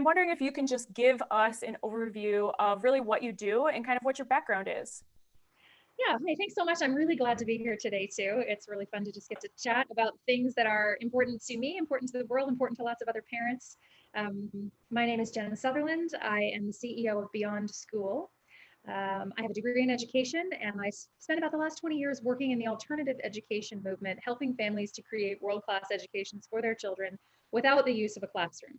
wondering if you can just give us an overview of really what you do and kind of what your background is. Yeah, hey, thanks so much. I'm really glad to be here today too. It's really fun to just get to chat about things that are important to me, important to the world, important to lots of other parents. My name is Jenn Sutherland. I am the CEO of Beyond School. I have a degree in education, and I spent about the last 20 years working in the alternative education movement, helping families to create world-class educations for their children without the use of a classroom.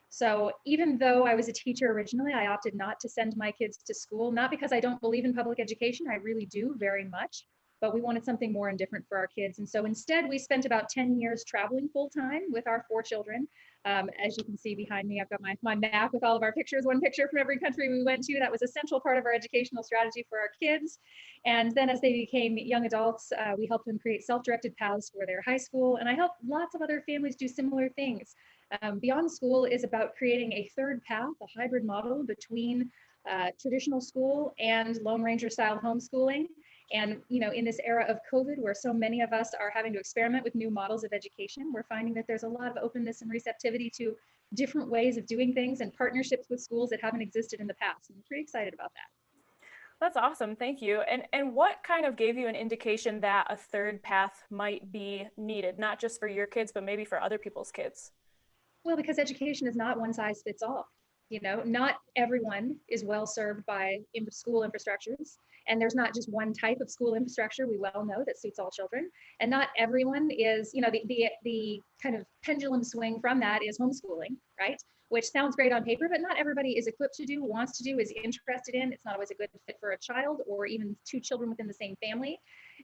So even though I was a teacher originally, I opted not to send my kids to school, not because I don't believe in public education, I really do very much, but we wanted something more and different for our kids. And so instead, we spent about 10 years traveling full time with our 4 children. As you can see behind me, I've got my map with all of our pictures, one picture from every country we went to. That was a central part of our educational strategy for our kids. And then as they became young adults, we helped them create self-directed paths for their high school. And I helped lots of other families do similar things. Beyond School is about creating a third path, a hybrid model between traditional school and Lone Ranger style homeschooling. And in this era of COVID, where so many of us are having to experiment with new models of education, we're finding that there's a lot of openness and receptivity to different ways of doing things and partnerships with schools that haven't existed in the past. And I'm pretty excited about that. That's awesome. Thank you. And what kind of gave you an indication that a third path might be needed, not just for your kids, but maybe for other people's kids? Well, because education is not one size fits all. Not everyone is well served by school infrastructures. And there's not just one type of school infrastructure, we well know, that suits all children. And not everyone is, the kind of pendulum swing from that is homeschooling, right? Which sounds great on paper, but not everybody is equipped to do, wants to do, is interested in. It's not always a good fit for a child or even 2 children within the same family.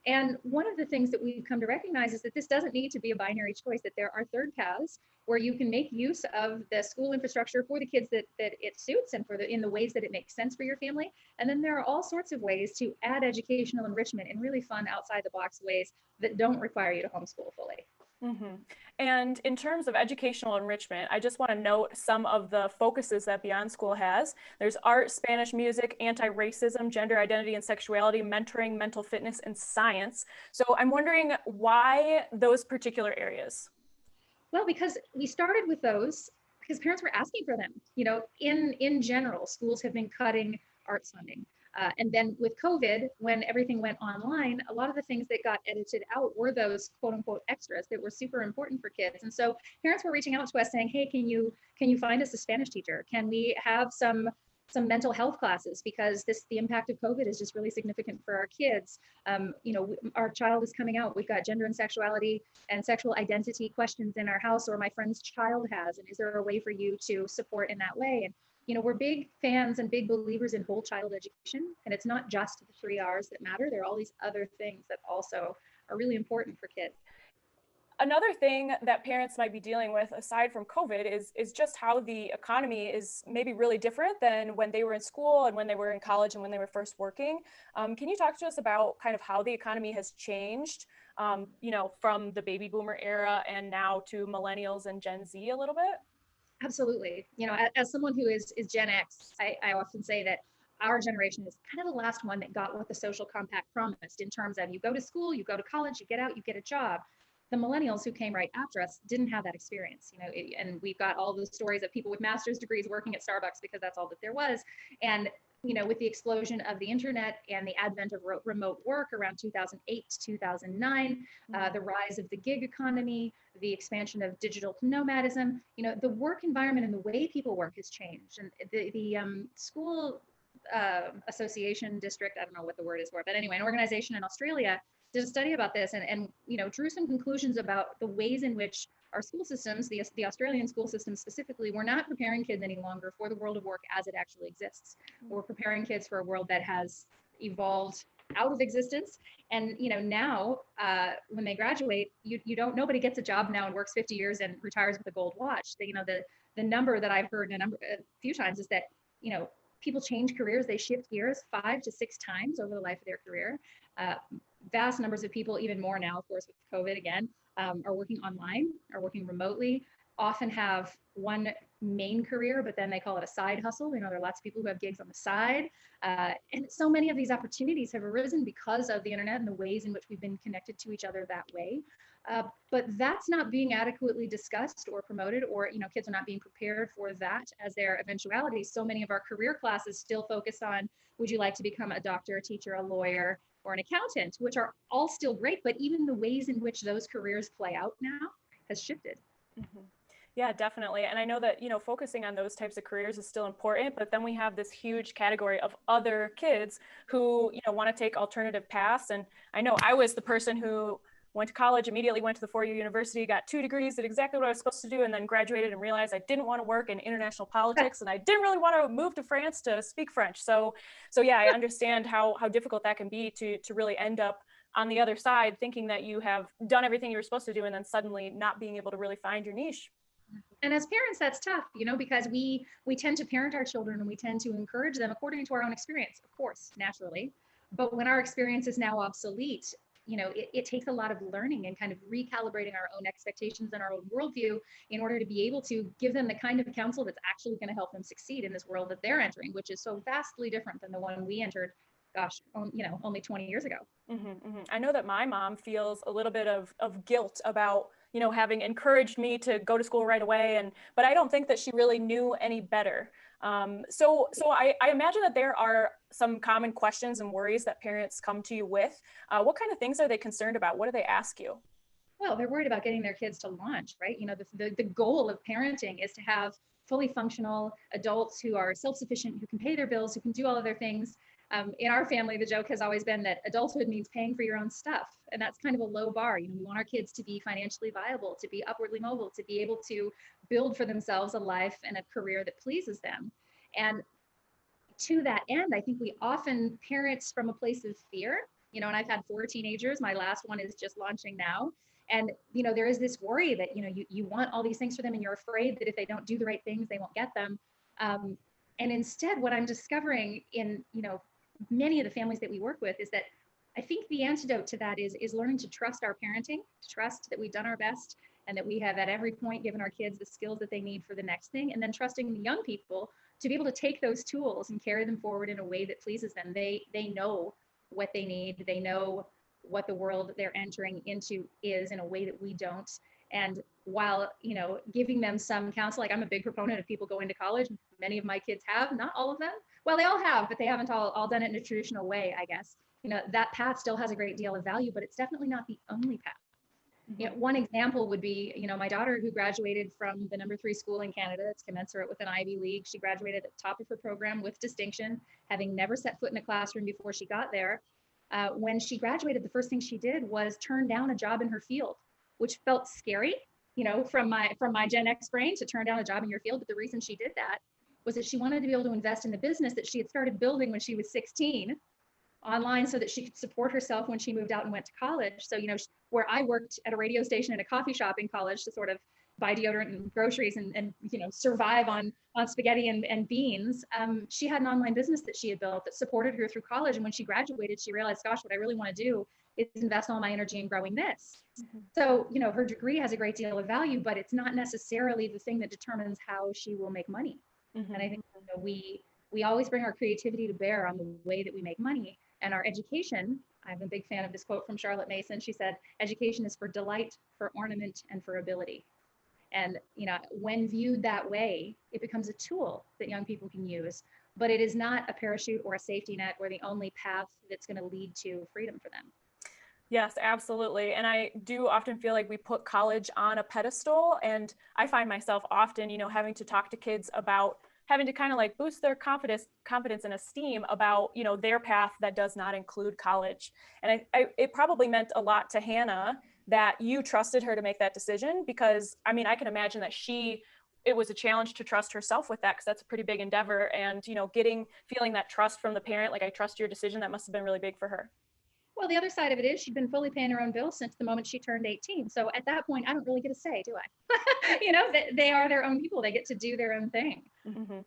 And one of the things that we've come to recognize is that this doesn't need to be a binary choice, that there are third paths where you can make use of the school infrastructure for the kids that it suits and in the ways that it makes sense for your family. And then there are all sorts of ways to add educational enrichment in really fun, outside the box ways that don't require you to homeschool fully. Mm-hmm. And in terms of educational enrichment, I just want to note some of the focuses that Beyond School has. There's art, Spanish music, anti-racism, gender identity and sexuality, mentoring, mental fitness, and science. So I'm wondering why those particular areas? Well, because we started with those because parents were asking for them. In general, schools have been cutting arts funding. And then with COVID, when everything went online, a lot of the things that got edited out were those quote unquote extras that were super important for kids. And so parents were reaching out to us saying, hey, can you find us a Spanish teacher? Can we have some mental health classes, because the impact of COVID is just really significant for our kids. Our child is coming out. We've got gender and sexuality and sexual identity questions in our house, or my friend's child has, and is there a way for you to support in that way? And we're big fans and big believers in whole child education, and it's not just the 3 R's that matter. There are all these other things that also are really important for kids. Another thing that parents might be dealing with aside from COVID is just how the economy is maybe really different than when they were in school and when they were in college and when they were first working. Can you talk to us about kind of how the economy has changed, from the baby boomer era and now to millennials and Gen Z a little bit? Absolutely. As someone who is Gen X, I often say that our generation is kind of the last one that got what the social compact promised, in terms of you go to school, you go to college, you get out, you get a job. The millennials who came right after us didn't have that experience, and we've got all those stories of people with master's degrees working at Starbucks because that's all that there was. And with the explosion of the internet and the advent of remote work around 2008 to 2009, the rise of the gig economy, the expansion of digital nomadism, the work environment and the way people work has changed. And the school association district, I don't know what the word is for it, but anyway, an organization in Australia did a study about this and drew some conclusions about the ways in which our school systems, the Australian school system specifically, we're not preparing kids any longer for the world of work as it actually exists. We're preparing kids for a world that has evolved out of existence. And now when they graduate, nobody gets a job now and works 50 years and retires with a gold watch. The number that I've heard a few times is that people change careers, they shift gears 5 to 6 times over the life of their career. Vast numbers of people, even more now, of course, with COVID again, are working online, are working remotely. often have one main career, but then they call it a side hustle. You know, there are lots of people who have gigs on the side. And so many of these opportunities have arisen because of the internet and the ways in which we've been connected to each other that way. But that's not being adequately discussed or promoted, or, you know, kids are not being prepared for that as their eventuality. So many of our career classes still focus on, would you like to become a doctor, a teacher, a lawyer, or an accountant, which are all still great, but even the ways in which those careers play out now has shifted. Mhm. Yeah, definitely. And I know that, focusing on those types of careers is still important, but then we have this huge category of other kids who, want to take alternative paths. And I know I was the person who went to college, immediately went to the four-year university, got 2 degrees, did exactly what I was supposed to do, and then graduated and realized I didn't want to work in international politics and I didn't really want to move to France to speak French. So yeah, I understand how difficult that can be to really end up on the other side thinking that you have done everything you were supposed to do and then suddenly not being able to really find your niche. And as parents, that's tough, because we tend to parent our children and we tend to encourage them according to our own experience, of course, naturally. But when our experience is now obsolete, it takes a lot of learning and kind of recalibrating our own expectations and our own worldview in order to be able to give them the kind of counsel that's actually going to help them succeed in this world that they're entering, which is so vastly different than the one we entered, gosh, only 20 years ago. Mm-hmm, mm-hmm. I know that my mom feels a little bit of guilt about, having encouraged me to go to school right away. But I don't think that she really knew any better. So I imagine that there are some common questions and worries that parents come to you with. What kind of things are they concerned about? What do they ask you? Well, they're worried about getting their kids to launch, right? The goal of parenting is to have fully functional adults who are self-sufficient, who can pay their bills, who can do all of their things. In our family, the joke has always been that adulthood means paying for your own stuff. And that's kind of a low bar. We want our kids to be financially viable, to be upwardly mobile, to be able to build for themselves a life and a career that pleases them. And to that end, I think we often parent from a place of fear, and I've had 4 teenagers. My last one is just launching now. And, there is this worry that, you want all these things for them and you're afraid that if they don't do the right things, they won't get them. And instead, what I'm discovering in, many of the families that we work with is that I think the antidote to that is learning to trust our parenting, to trust that we've done our best and that we have at every point given our kids the skills that they need for the next thing. And then trusting the young people to be able to take those tools and carry them forward in a way that pleases them. They know what they need. They know what the world they're entering into is in a way that we don't. And while, giving them some counsel, like I'm a big proponent of people going to college. Many of my kids have, not all of them. Well, they all have, but they haven't all done it in a traditional way, I guess. That path still has a great deal of value, but it's definitely not the only path. One example would be, my daughter who graduated from the #3 school in Canada, it's commensurate with an Ivy League. She graduated at the top of her program with distinction, having never set foot in a classroom before she got there. When she graduated, the first thing she did was turn down a job in her field, which felt scary, from my Gen X brain to turn down a job in your field. But the reason she did that was that she wanted to be able to invest in the business that she had started building when she was 16 online so that she could support herself when she moved out and went to college. So, where I worked at a radio station and a coffee shop in college to sort of buy deodorant and groceries and survive on spaghetti and beans, she had an online business that she had built that supported her through college. And when she graduated, she realized, gosh, what I really want to do is invest all my energy in growing this. Mm-hmm. So, her degree has a great deal of value, but it's not necessarily the thing that determines how she will make money. Mm-hmm. And I think we always bring our creativity to bear on the way that we make money. And our education, I'm a big fan of this quote from Charlotte Mason. She said, education is for delight, for ornament, and for ability. And, when viewed that way, it becomes a tool that young people can use, but it is not a parachute or a safety net or the only path that's going to lead to freedom for them. Yes, absolutely. And I do often feel like we put college on a pedestal, and I find myself often, having to talk to kids about having to kind of like boost their confidence and esteem about, their path that does not include college. And it probably meant a lot to Hannah that you trusted her to make that decision, because I can imagine that it was a challenge to trust herself with that, because that's a pretty big endeavor. And, feeling that trust from the parent, like I trust your decision, that must have been really big for her. Well, the other side of it is she'd been fully paying her own bills since the moment she turned 18. So at that point, I don't really get a say, do I? They are their own people. They get to do their own thing. Mm-hmm.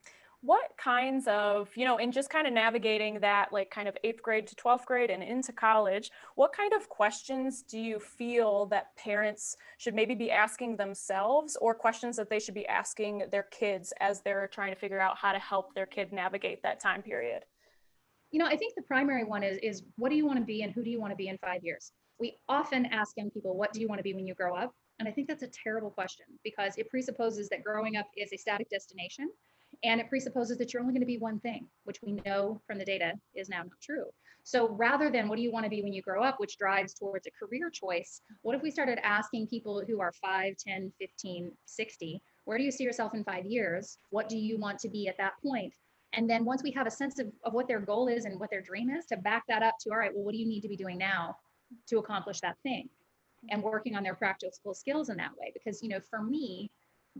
what kinds of, in just kind of navigating that like kind of 8th grade to 12th grade and into college, what kind of questions do you feel that parents should maybe be asking themselves, or questions that they should be asking their kids as they're trying to figure out how to help their kid navigate that time period? I think the primary one is what do you want to be and who do you want to be in 5 years? We often ask young people, what do you want to be when you grow up? And I think that's a terrible question because it presupposes that growing up is a static destination. And it presupposes that you're only going to be one thing, which we know from the data is now not true. So rather than what do you want to be when you grow up, which drives towards a career choice, what if we started asking people who are 5, 10, 15, 60, where do you see yourself in 5 years? What do you want to be at that point? And then once we have a sense of what their goal is and what their dream is, to back that up to, all right, well, what do you need to be doing now to accomplish that thing? And working on their practical skills in that way. Because, for me,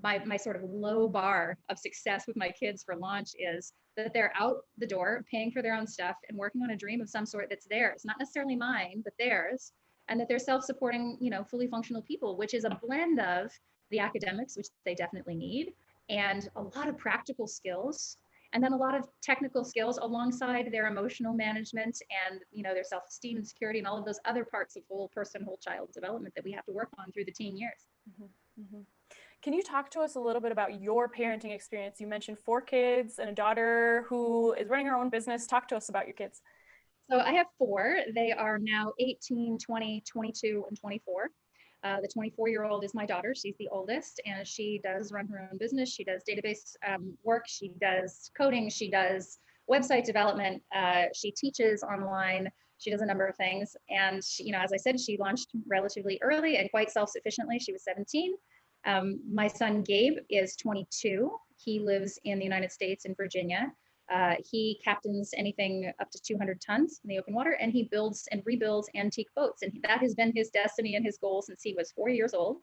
my sort of low bar of success with my kids for launch is that they're out the door paying for their own stuff and working on a dream of some sort that's theirs, not necessarily mine, but theirs, and that they're self-supporting, fully functional people, which is a blend of the academics, which they definitely need, and a lot of practical skills, and then a lot of technical skills alongside their emotional management and their self-esteem and security and all of those other parts of whole person, whole child development that we have to work on through the teen years. Mm-hmm. Mm-hmm. Can you talk to us a little bit about your parenting experience? You mentioned 4 kids and a daughter who is running her own business. Talk to us about your kids. So I have 4. They are now 18, 20, 22, and 24. The 24-year-old is my daughter. She's the oldest, and she does run her own business. She does database work. She does coding. She does website development. She teaches online. She does a number of things. And she, as I said, she launched relatively early and quite self-sufficiently. She was 17. My son Gabe is 22. He lives in the United States in Virginia. He captains anything up to 200 tons in the open water, and he builds and rebuilds antique boats. And that has been his destiny and his goal since he was 4 years old.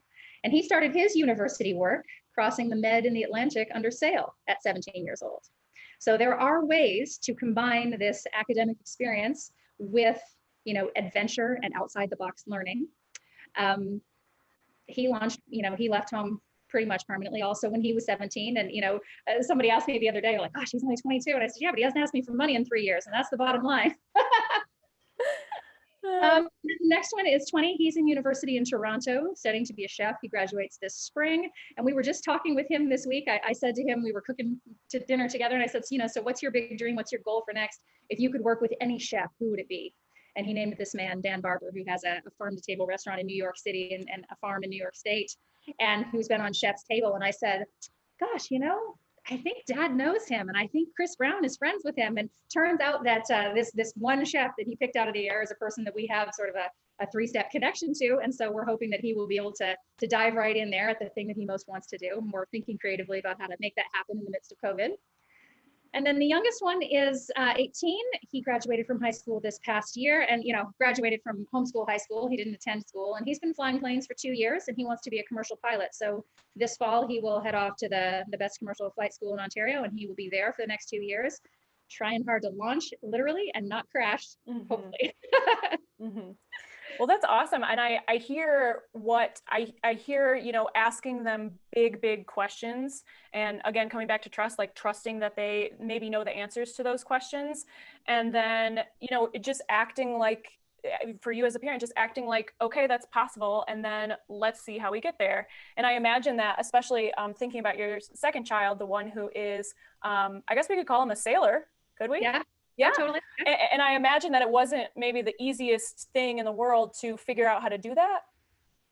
And he started his university work crossing the Med in the Atlantic under sail at 17 years old. So there are ways to combine this academic experience with, adventure and outside the box learning. He launched, he left home pretty much permanently also when he was 17. And, somebody asked me the other day, like, gosh, he's only 22. And I said, yeah, but he hasn't asked me for money in 3 years. And that's the bottom line. Next one is 20. He's in university in Toronto, studying to be a chef. He graduates this spring. And we were just talking with him this week. I said to him, we were cooking to dinner together. And I said, so what's your big dream? What's your goal for next? If you could work with any chef, who would it be? And he named this man, Dan Barber, who has a farm-to-table restaurant in New York City and a farm in New York State, and who's been on Chef's Table. And I said, gosh, I think Dad knows him, and I think Chris Brown is friends with him. And turns out that this one chef that he picked out of the air is a person that we have sort of a 3-step connection to. And so we're hoping that he will be able to dive right in there at the thing that he most wants to do. And we're thinking creatively about how to make that happen in the midst of COVID. And then the youngest one is 18. He graduated from high school this past year and, graduated from homeschool high school. He didn't attend school, and he's been flying planes for 2 years, and he wants to be a commercial pilot. So this fall, he will head off to the best commercial flight school in Ontario, and he will be there for the next 2 years, trying hard to launch literally and not crash, hopefully. Mm-hmm. Well, that's awesome. And I hear I hear, asking them big questions. And again, coming back to trust, like trusting that they maybe know the answers to those questions. And then, just acting like, for you as a parent, just acting like, okay, that's possible. And then let's see how we get there. And I imagine that, especially thinking about your second child, the one who is, I guess we could call him a sailor. Could we? Yeah. Yeah, totally. And I imagine that it wasn't maybe the easiest thing in the world to figure out how to do that.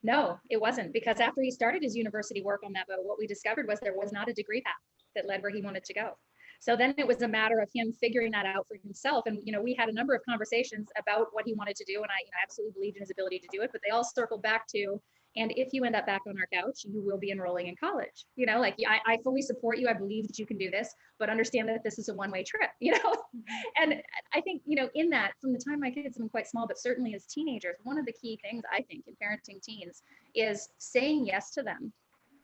No, it wasn't, because after he started his university work on that boat, what we discovered was there was not a degree path that led where he wanted to go. So then it was a matter of him figuring that out for himself. And, we had a number of conversations about what he wanted to do. And I absolutely believed in his ability to do it, but they all circled back to, and if you end up back on our couch, you will be enrolling in college. I fully support you. I believe that you can do this, but understand that this is a one-way trip, And I think, in that, from the time my kids have been quite small, but certainly as teenagers, one of the key things I think in parenting teens is saying yes to them,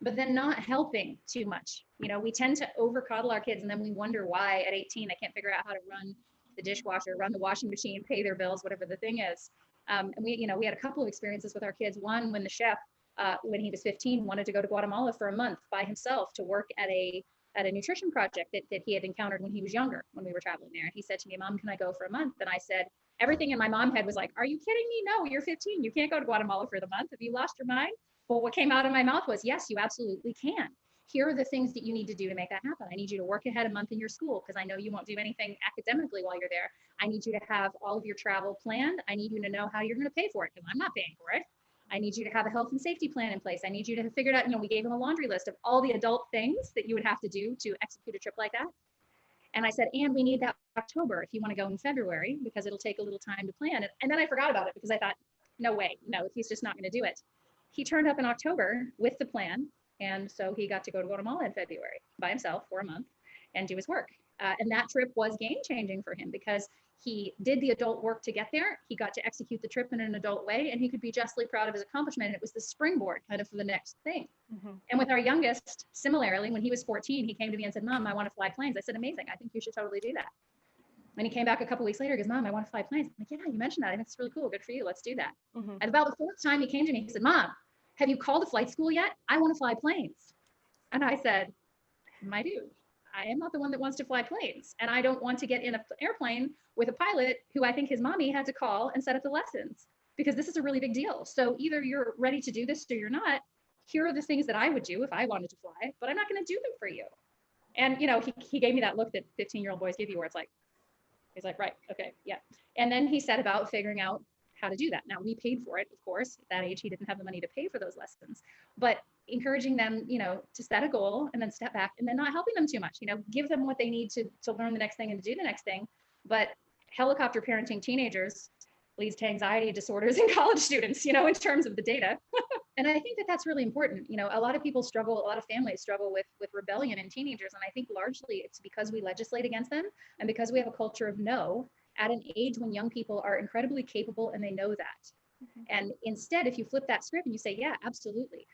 but then not helping too much. We tend to over coddle our kids, and then we wonder why at 18, I can't figure out how to run the dishwasher, run the washing machine, pay their bills, whatever the thing is. And we had a couple of experiences with our kids. One, when the chef, when he was 15, wanted to go to Guatemala for a month by himself to work at a at a nutrition project that he had encountered when he was younger, when we were traveling there. And he said to me, Mom, can I go for a month? And I said, everything in my mom head was like, are you kidding me? No, you're 15. You can't go to Guatemala for the month. Have you lost your mind? Well, what came out of my mouth was, yes, you absolutely can. Here are the things that you need to do to make that happen. I need you to work ahead a month in your school because I know you won't do anything academically while you're there. I need you to have all of your travel planned. I need you to know how you're going to pay for it because I'm not paying for it. I need you to have a health and safety plan in place. I need you to figure it out. We gave him a laundry list of all the adult things that you would have to do to execute a trip like that. And I said, and we need that October if you want to go in February because it'll take a little time to plan. And then I forgot about it because I thought, no way, no, he's just not going to do it. He turned up in October with the plan. And so he got to go to Guatemala in February by himself for a month and do his work. And that trip was game changing for him because he did the adult work to get there. He got to execute the trip in an adult way and he could be justly proud of his accomplishment. And it was the springboard kind of for the next thing. And with our youngest, similarly, when he was 14, he came to me and said, Mom, I want to fly planes. I said, amazing. I think you should totally do that. And he came back a couple weeks later, he goes, Mom, I want to fly planes. I'm like, yeah, you mentioned that. I think it's really cool. Good for you. Let's do that. And about the fourth time he came to me, he said, Mom, have you called a flight school yet? I want to fly planes. And I said, my dude, I am not the one that wants to fly planes. And I don't want to get in an airplane with a pilot who I think his mommy had to call and set up the lessons because this is a really big deal. So either you're ready to do this or you're not. Here are the things that I would do if I wanted to fly, but I'm not going to do them for you. And, he gave me that look that 15-year-old boys give you where it's like, he's like, right, okay, yeah. And then he set about figuring out how to do that. Now we paid for it, of course. At that age, he didn't have the money to pay for those lessons, but encouraging them, to set a goal and then step back and then not helping them too much, give them what they need to learn the next thing and to do the next thing. But helicopter parenting teenagers leads to anxiety disorders in college students, in terms of the data. And I think that that's really important. A lot of people struggle, a lot of families struggle with rebellion in teenagers. And I think largely it's because we legislate against them and because we have a culture of no at an age when young people are incredibly capable and they know that. And instead, if you flip that script and you say, yeah, absolutely.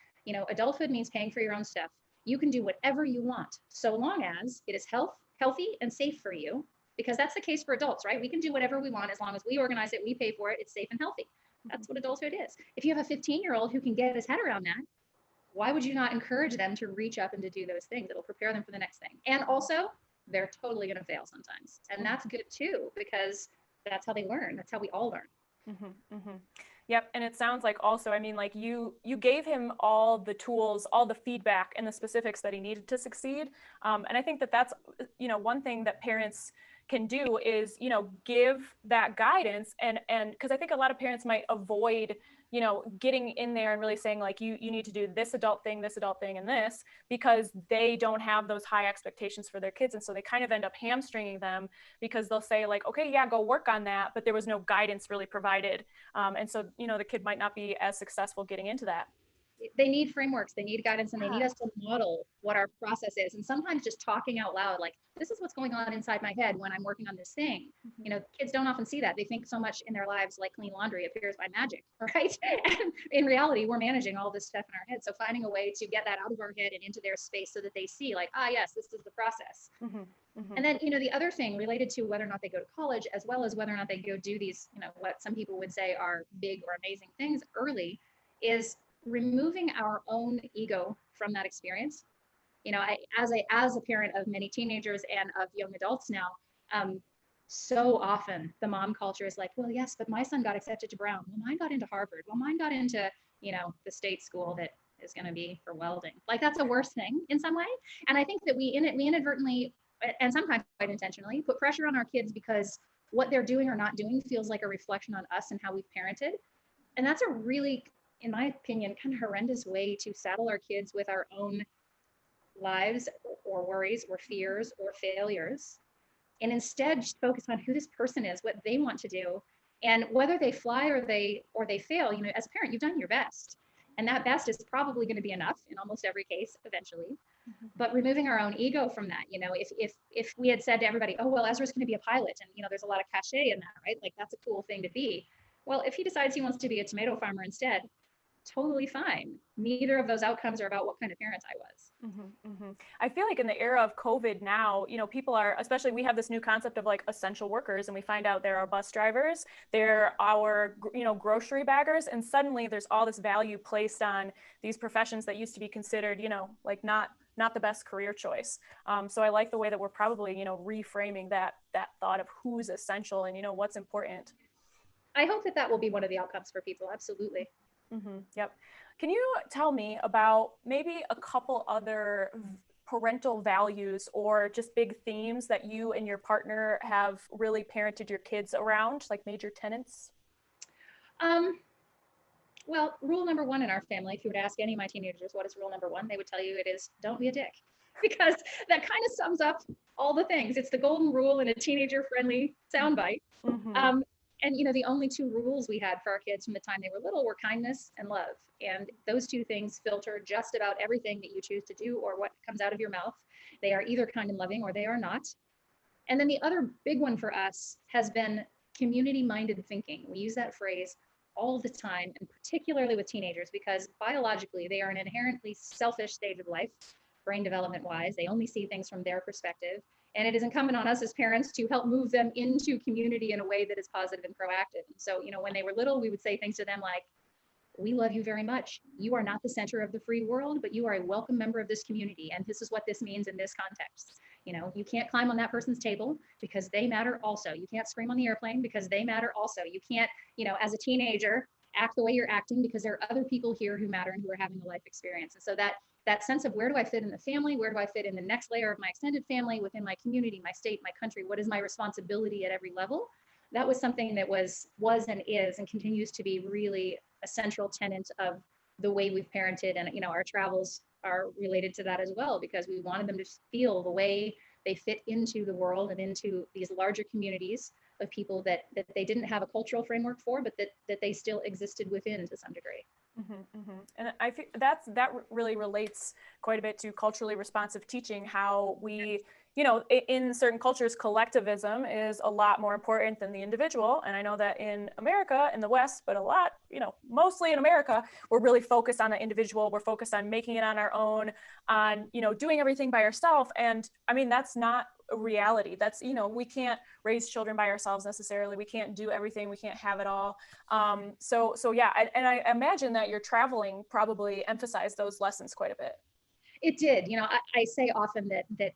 Adulthood means paying for your own stuff. You can do whatever you want, so long as it is healthy and safe for you, because that's the case for adults, right? We can do whatever we want as long as we organize it, we pay for it, it's safe and healthy. That's what adulthood is. If you have a 15-year-old who can get his head around that, why would you not encourage them to reach up and to do those things? It'll prepare them for the next thing. And also, they're totally going to fail sometimes. And that's good too, because that's how they learn. That's how we all learn. Yep. And it sounds like also, like you gave him all the tools, all the feedback and the specifics that he needed to succeed. And I think that that's, one thing that parents can do is, give that guidance and because I think a lot of parents might avoid, getting in there and really saying like, you need to do this adult thing, and this, because they don't have those high expectations for their kids. And so they kind of end up hamstringing them because they'll say like, okay, yeah, go work on that. But there was no guidance really provided. And so, the kid might not be as successful getting into that. They need frameworks, they need guidance, and they need us to model what our process is. And sometimes just talking out loud, like, this is what's going on inside my head when I'm working on this thing. Kids don't often see that. They think so much in their lives, like clean laundry appears by magic, right? And in reality, we're managing all this stuff in our head. So finding a way to get that out of our head and into their space so that they see like, yes, this is the process. And then, the other thing related to whether or not they go to college, as well as whether or not they go do these, what some people would say are big or amazing things early, is removing our own ego from that experience. As a parent of many teenagers and of young adults now, so often the mom culture is like, well, yes, but my son got accepted to Brown. Well, mine got into Harvard. Well, mine got into, the state school that is going to be for welding. Like, that's a worse thing in some way. And I think that we inadvertently, and sometimes quite intentionally, put pressure on our kids because what they're doing or not doing feels like a reflection on us and how we've parented. And that's a really, in my opinion, kind of horrendous way to saddle our kids with our own lives or worries or fears or failures, and instead just focus on who this person is, what they want to do, and whether they fly or they fail. As a parent, you've done your best, and that best is probably going to be enough in almost every case eventually. But removing our own ego from that, if we had said to everybody, oh well, Ezra's going to be a pilot, and there's a lot of cachet in that, right? Like, that's a cool thing to be. Well, if he decides he wants to be a tomato farmer instead, totally fine. Neither of those outcomes are about what kind of parent I was. I feel like in the era of COVID now, people are, especially we have this new concept of like essential workers, and we find out there are bus drivers, there are, grocery baggers, and suddenly there's all this value placed on these professions that used to be considered, like not not the best career choice. So I like the way that we're probably, reframing that thought of who's essential and, what's important. I hope that will be one of the outcomes for people. Absolutely. Yep. Can you tell me about maybe a couple other parental values or just big themes that you and your partner have really parented your kids around, like major tenets? Well, rule number one in our family, if you would ask any of my teenagers, what is rule number one? They would tell you it is don't be a dick, because that kind of sums up all the things. It's the golden rule in a teenager friendly soundbite. And the only two rules we had for our kids from the time they were little were kindness and love. And those two things filter just about everything that you choose to do or what comes out of your mouth. They are either kind and loving or they are not. And then the other big one for us has been community-minded thinking. We use that phrase all the time, and particularly with teenagers, because biologically they are an inherently selfish stage of life, brain development wise. They only see things from their perspective. And it is incumbent on us as parents to help move them into community in a way that is positive and proactive. And so, when they were little, we would say things to them like, we love you very much. You are not the center of the free world, but you are a welcome member of this community. And this is what this means in this context. You can't climb on that person's table because they matter also. You can't scream on the airplane because they matter also. You can't, as a teenager, act the way you're acting because there are other people here who matter and who are having a life experience. And so that sense of where do I fit in the family? Where do I fit in the next layer of my extended family, within my community, my state, my country? What is my responsibility at every level? That was something that was and is and continues to be really a central tenet of the way we've parented. And, our travels are related to that as well, because we wanted them to feel the way they fit into the world and into these larger communities of people that they didn't have a cultural framework for, but that they still existed within to some degree. And I think that really relates quite a bit to culturally responsive teaching, how we, in certain cultures, collectivism is a lot more important than the individual. And I know that in America, in the West, but a lot, mostly in America, we're really focused on the individual. We're focused on making it on our own, on, doing everything by ourselves. And I mean, that's not a reality. That's, we can't raise children by ourselves necessarily. We can't do everything. We can't have it all. So yeah. And I imagine that your traveling probably emphasized those lessons quite a bit. It did. I say often that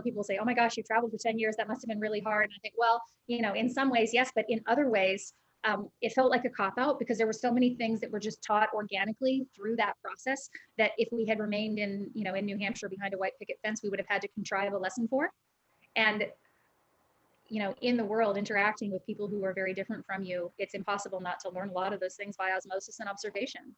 people say, oh my gosh, you traveled for 10 years. That must have been really hard. And I think, well, in some ways, yes, but in other ways, it felt like a cop-out because there were so many things that were just taught organically through that process that if we had remained in New Hampshire behind a white picket fence, we would have had to contrive a lesson for. And, in the world, interacting with people who are very different from you, it's impossible not to learn a lot of those things by osmosis and observation.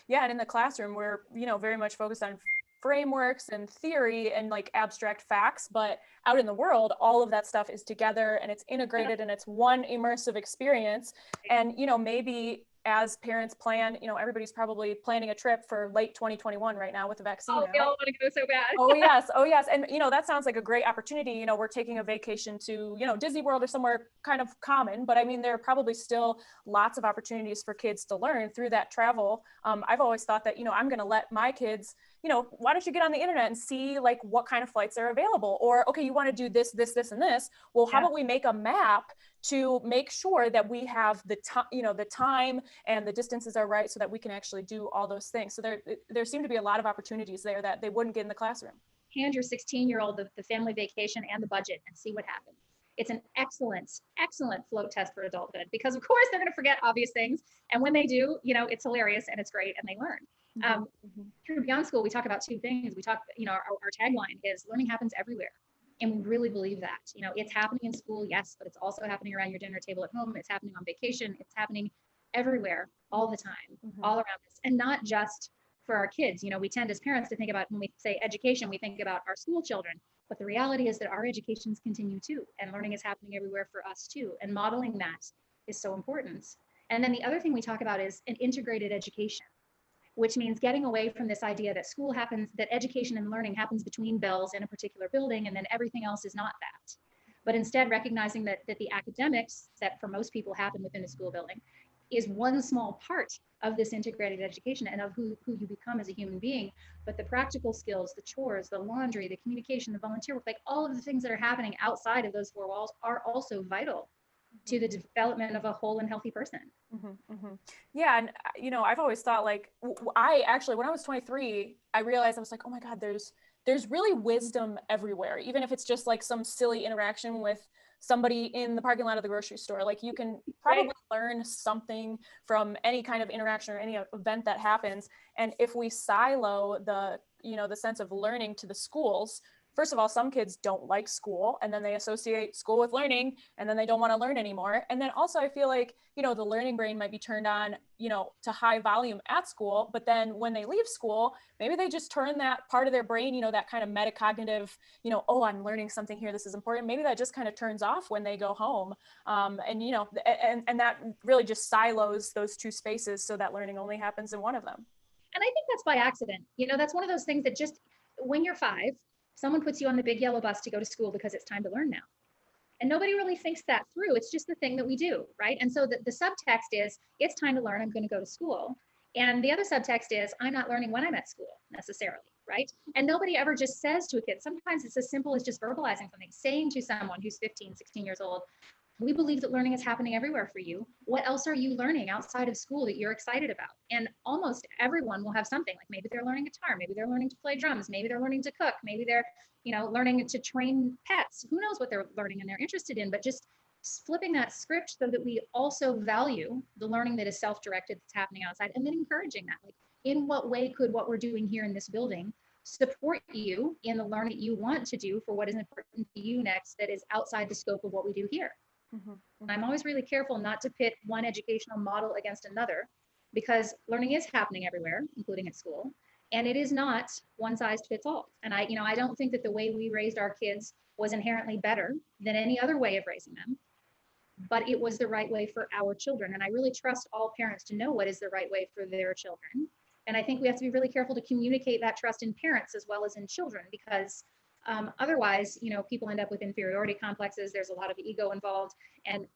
Yeah, and in the classroom, we're, very much focused on frameworks and theory and like abstract facts, but out in the world, all of that stuff is together and it's integrated and it's one immersive experience. And, maybe as parents plan, everybody's probably planning a trip for late 2021 right now with the vaccine. Oh, we all want to go so bad. Oh yes. And, that sounds like a great opportunity. We're taking a vacation to, Disney World or somewhere kind of common, but I mean, there are probably still lots of opportunities for kids to learn through that travel. I've always thought that, I'm going to let my kids, why don't you get on the internet and see like what kind of flights are available? Or, okay, you want to do this, this, this, and this. Well, how about we make a map to make sure that we have the time and the distances are right so that we can actually do all those things. So there seem to be a lot of opportunities there that they wouldn't get in the classroom. Hand your 16-year-old the family vacation and the budget and see what happens. It's an excellent float test for adulthood because of course they're going to forget obvious things. And when they do, it's hilarious and it's great and they learn. Through Beyond School, we talk about two things. We talk, our tagline is learning happens everywhere. And we really believe that, it's happening in school, yes, but it's also happening around your dinner table at home. It's happening on vacation. It's happening everywhere, all the time, all around us. And not just for our kids. We tend as parents to think about, when we say education, we think about our school children. But the reality is that our educations continue too. And learning is happening everywhere for us too. And modeling that is so important. And then the other thing we talk about is an integrated education, which means getting away from this idea that school happens, that education and learning happens between bells in a particular building, and then everything else is not that. But instead recognizing that the academics that for most people happen within a school building is one small part of this integrated education and of who you become as a human being. But the practical skills, the chores, the laundry, the communication, the volunteer work, like all of the things that are happening outside of those four walls are also vital to the development of a whole and healthy person. Yeah. And, I've always thought like, I actually, when I was 23, I realized I was like, oh my God, there's really wisdom everywhere, even if it's just like some silly interaction with somebody in the parking lot of the grocery store. Like you can probably learn something from any kind of interaction or any event that happens. And if we silo the sense of learning to the schools, first of all, some kids don't like school, and then they associate school with learning, and then they don't want to learn anymore. And then also I feel like, the learning brain might be turned on, to high volume at school, but then when they leave school, maybe they just turn that part of their brain, that kind of metacognitive, oh, I'm learning something here, this is important. Maybe that just kind of turns off when they go home. And that really just silos those two spaces so that learning only happens in one of them. And I think that's by accident. That's one of those things that just when you're 5, someone puts you on the big yellow bus to go to school because it's time to learn now. And nobody really thinks that through. It's just the thing that we do, right? And so the subtext is, it's time to learn, I'm going to go to school. And the other subtext is, I'm not learning when I'm at school necessarily, right? And nobody ever just says to a kid, sometimes it's as simple as just verbalizing something, saying to someone who's 15, 16 years old, we believe that learning is happening everywhere for you. What else are you learning outside of school that you're excited about? And almost everyone will have something, like maybe they're learning guitar, maybe they're learning to play drums, maybe they're learning to cook, maybe they're, learning to train pets. Who knows what they're learning and they're interested in, but just flipping that script so that we also value the learning that is self-directed that's happening outside, and then encouraging that. Like, in what way could what we're doing here in this building support you in the learning that you want to do for what is important to you next that is outside the scope of what we do here? And I'm always really careful not to pit one educational model against another, because learning is happening everywhere, including at school, and it is not one size fits all. And I don't think that the way we raised our kids was inherently better than any other way of raising them, but it was the right way for our children. And I really trust all parents to know what is the right way for their children. And I think we have to be really careful to communicate that trust in parents as well as in children, because otherwise, people end up with inferiority complexes. There's a lot of ego involved. And,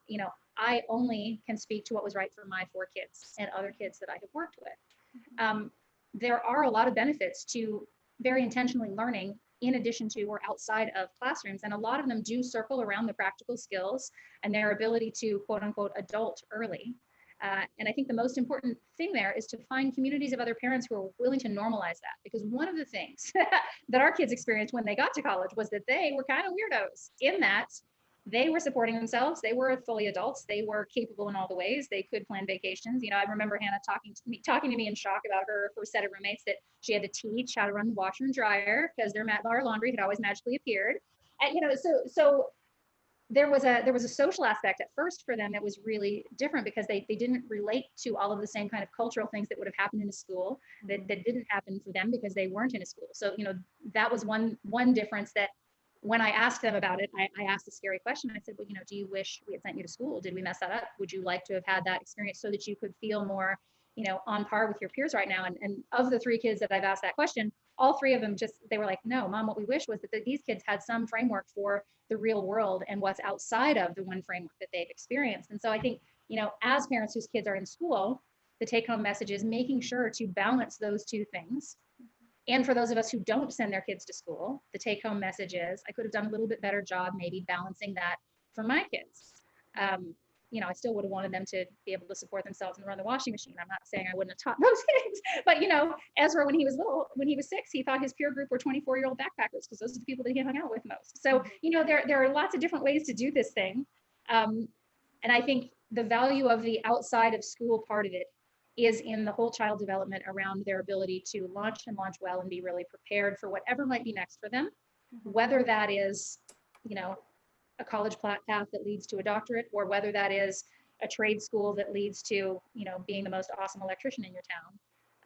I only can speak to what was right for my 4 kids and other kids that I have worked with. There are a lot of benefits to very intentionally learning in addition to or outside of classrooms. And a lot of them do circle around the practical skills and their ability to quote unquote adult early. And I think the most important thing there is to find communities of other parents who are willing to normalize that. Because one of the things that our kids experienced when they got to college was that they were kind of weirdos, in that they were supporting themselves. They were fully adults. They were capable in all the ways. They could plan vacations. I remember Hannah talking to me in shock about her first set of roommates, that she had to teach how to run the washer and dryer because their laundry had always magically appeared. And so there was a social aspect at first for them that was really different, because they didn't relate to all of the same kind of cultural things that would have happened in a school that didn't happen for them because they weren't in a school. So that was one difference. That when I asked them about it, I asked a scary question. I said, well, do you wish we had sent you to school? Did we mess that up? Would you like to have had that experience so that you could feel more on par with your peers right now? And of the 3 kids that I've asked that question, all 3 of them they were like, no, Mom, what we wish was that these kids had some framework for the real world and what's outside of the one framework that they've experienced. And so I think, as parents whose kids are in school, the take home message is making sure to balance those 2 things. And for those of us who don't send their kids to school, the take home message is, I could have done a little bit better job maybe balancing that for my kids. I still would have wanted them to be able to support themselves and run the washing machine. I'm not saying I wouldn't have taught those things, but Ezra, when he was 6, he thought his peer group were 24-year-old backpackers, because those are the people that he hung out with most. So, there are lots of different ways to do this thing. And I think the value of the outside of school part of it is in the whole child development around their ability to launch well and be really prepared for whatever might be next for them, whether that is, a college path that leads to a doctorate, or whether that is a trade school that leads to, being the most awesome electrician in your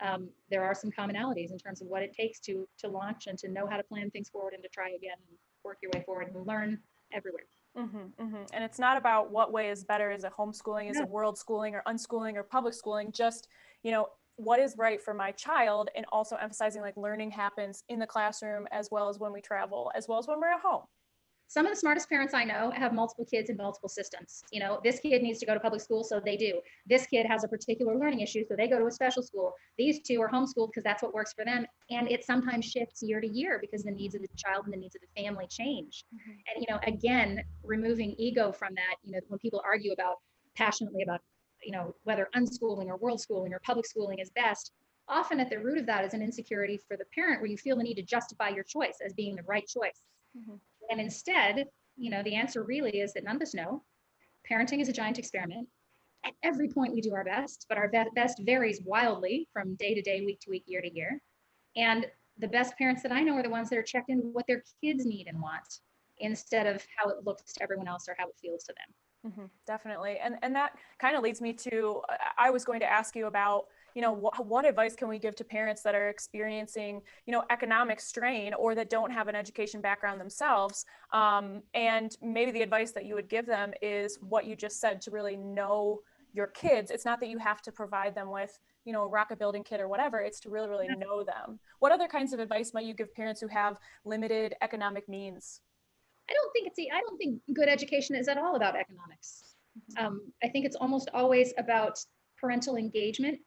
town. There are some commonalities in terms of what it takes to launch and to know how to plan things forward and to try again and work your way forward and learn everywhere. And it's not about what way is better. Is it homeschooling? Is it world schooling or unschooling or public schooling? Just, what is right for my child, and also emphasizing like learning happens in the classroom as well as when we travel, as well as when we're at home. Some of the smartest parents I know have multiple kids in multiple systems. You know, this kid needs to go to public school, so they do. This kid has a particular learning issue, so they go to a special school. These two are homeschooled because that's what works for them. And it sometimes shifts year to year because the needs of the child and the needs of the family change. And, you know, again, removing ego from that, you know, when people argue about passionately about, you know, whether unschooling or world schooling or public schooling is best, often at the root of that is an insecurity for the parent where you feel the need to justify your choice as being the right choice. And instead, you know, the answer really is that none of us know. Parenting is a giant experiment. At every point, we do our best, but our best varies wildly from day to day, week to week, year to year. And the best parents that I know are the ones that are checked into what their kids need and want instead of how it looks to everyone else or how it feels to them. Definitely. And that kind of leads me to, I was going to ask you about, you know, what advice can we give to parents that are experiencing, you know, economic strain or that don't have an education background themselves? And maybe the advice that you would give them is what you just said, to really know your kids. It's not that you have to provide them with, you know, a rocket building kit or whatever. It's to really, really know them. What other kinds of advice might you give parents who have limited economic means? I don't think good education is at all about economics. I think it's almost always about parental engagement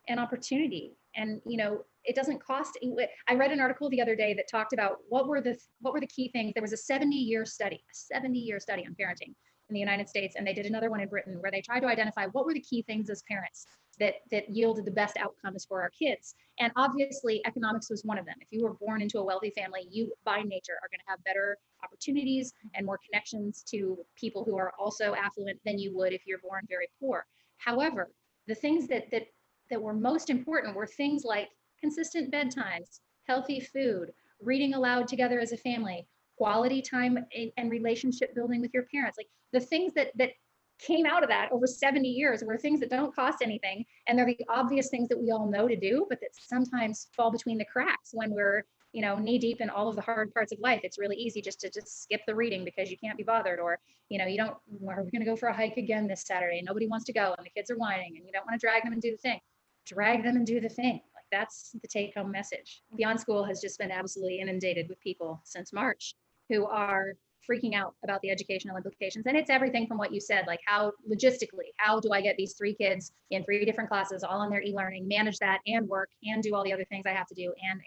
and opportunity. And, you know, it doesn't cost. I read an article the other day that talked about what were the key things. There was a 70-year study on parenting in the United States, and they did another one in Britain where they tried to identify what were the key things as parents that yielded the best outcomes for our kids. And obviously, economics was one of them. If you were born into a wealthy family, you by nature are going to have better opportunities and more connections to people who are also affluent than you would if you're born very poor. However, the things that were most important were things like consistent bedtimes, healthy food, reading aloud together as a family, quality time and relationship building with your parents. Like the things that came out of that over 70 years were things that don't cost anything. And they're the obvious things that we all know to do, but that sometimes fall between the cracks when we're, you know, knee deep in all of the hard parts of life. It's really easy just to skip the reading because you can't be bothered, or, you know, we're going to go for a hike again this Saturday. Nobody wants to go and the kids are whining and you don't want to drag them and do the thing. Drag them and do the thing. Like that's the take home message. Beyond School has just been absolutely inundated with people since March who are freaking out about the educational implications. And it's everything from what you said, like how logistically, how do I get these 3 kids in 3 different classes, all on their e-learning, manage that and work and do all the other things I have to do and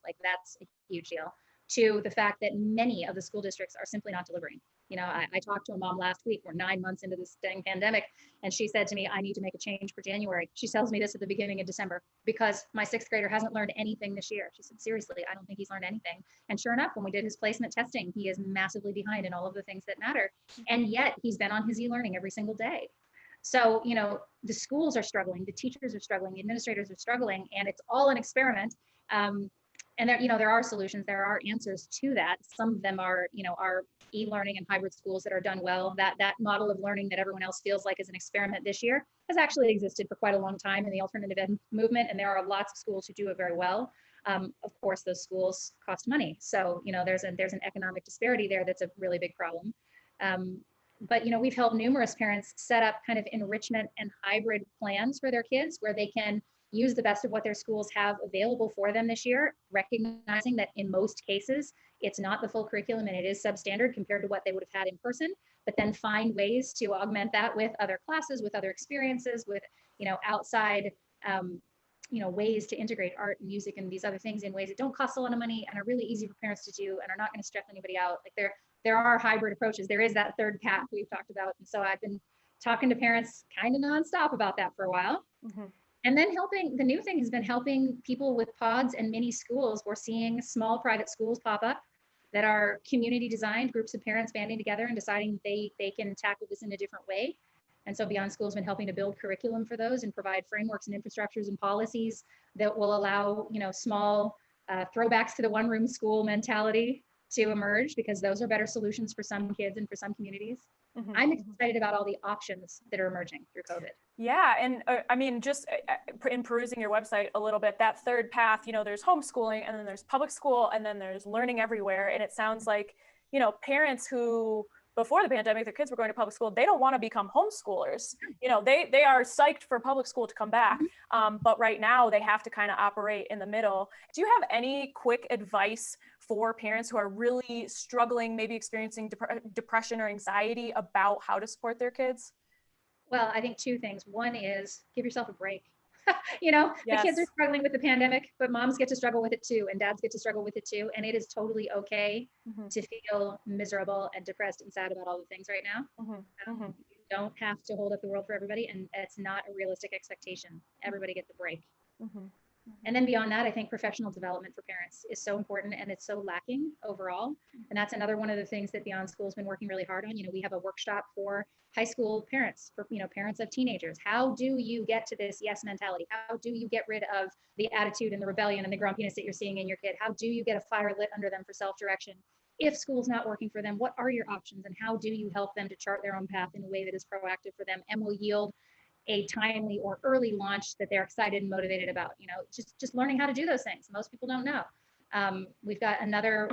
like that's a huge deal. To the fact that many of the school districts are simply not delivering. You know, I talked to a mom last week, we're 9 months into this dang pandemic, and she said to me, I need to make a change for January. She tells me this at the beginning of December because my 6th grader hasn't learned anything this year. She said, seriously, I don't think he's learned anything. And sure enough, when we did his placement testing, he is massively behind in all of the things that matter. And yet he's been on his e-learning every single day. So, you know, the schools are struggling, the teachers are struggling, the administrators are struggling, and it's all an experiment. And there, you know, there are solutions, there are answers to that. Some of them are, you know, are e-learning and hybrid schools that are done well. That model of learning that everyone else feels like is an experiment this year has actually existed for quite a long time in the alternative ed movement, and there are lots of schools who do it very well. Of course, those schools cost money, so you know there's an economic disparity there that's a really big problem. But you know, we've helped numerous parents set up kind of enrichment and hybrid plans for their kids where they can use the best of what their schools have available for them this year, recognizing that in most cases, it's not the full curriculum and it is substandard compared to what they would have had in person, but then find ways to augment that with other classes, with other experiences, with, you know, outside, you know, ways to integrate art and music and these other things in ways that don't cost a lot of money and are really easy for parents to do and are not going to stress anybody out. Like there are hybrid approaches. There is that third path we've talked about. And so I've been talking to parents kind of nonstop about that for a while. And then the new thing has been helping people with pods and mini schools. We're seeing small private schools pop up that are community designed, groups of parents banding together and deciding they can tackle this in a different way. And so Beyond School has been helping to build curriculum for those and provide frameworks and infrastructures and policies that will allow, you know, small throwbacks to the one room school mentality to emerge, because those are better solutions for some kids and for some communities. I'm excited about all the options that are emerging through COVID. Yeah, and I mean, just in perusing your website a little bit, that third path, you know, there's homeschooling and then there's public school and then there's learning everywhere. And it sounds like, you know, parents who before the pandemic, their kids were going to public school. They don't want to become homeschoolers. You know, they are psyched for public school to come back. But right now they have to kind of operate in the middle. Do you have any quick advice for parents who are really struggling, maybe experiencing depression or anxiety about how to support their kids? Well, I think two things. One is give yourself a break. You know, the kids are Yes. struggling with the pandemic, but moms get to struggle with it too, and dads get to struggle with it too. And it is totally okay Hmm. to feel miserable and depressed and sad about all the things right now. Hmm. Hmm. You don't have to hold up the world for everybody, and it's not a realistic expectation. Everybody gets a break. Hmm. And then beyond that, I think professional development for parents is so important, and it's so lacking overall. And that's another one of the things that Beyond School has been working really hard on. You know, we have a workshop for high school parents, for, you know, parents of teenagers. How do you get to this yes mentality? How do you get rid of the attitude and the rebellion and the grumpiness that you're seeing in your kid? How do you get a fire lit under them for self-direction? If school's not working for them, what are your options, and how do you help them to chart their own path in a way that is proactive for them and will yield a timely or early launch that they're excited and motivated about? You know, just learning how to do those things. Most people don't know. We've got another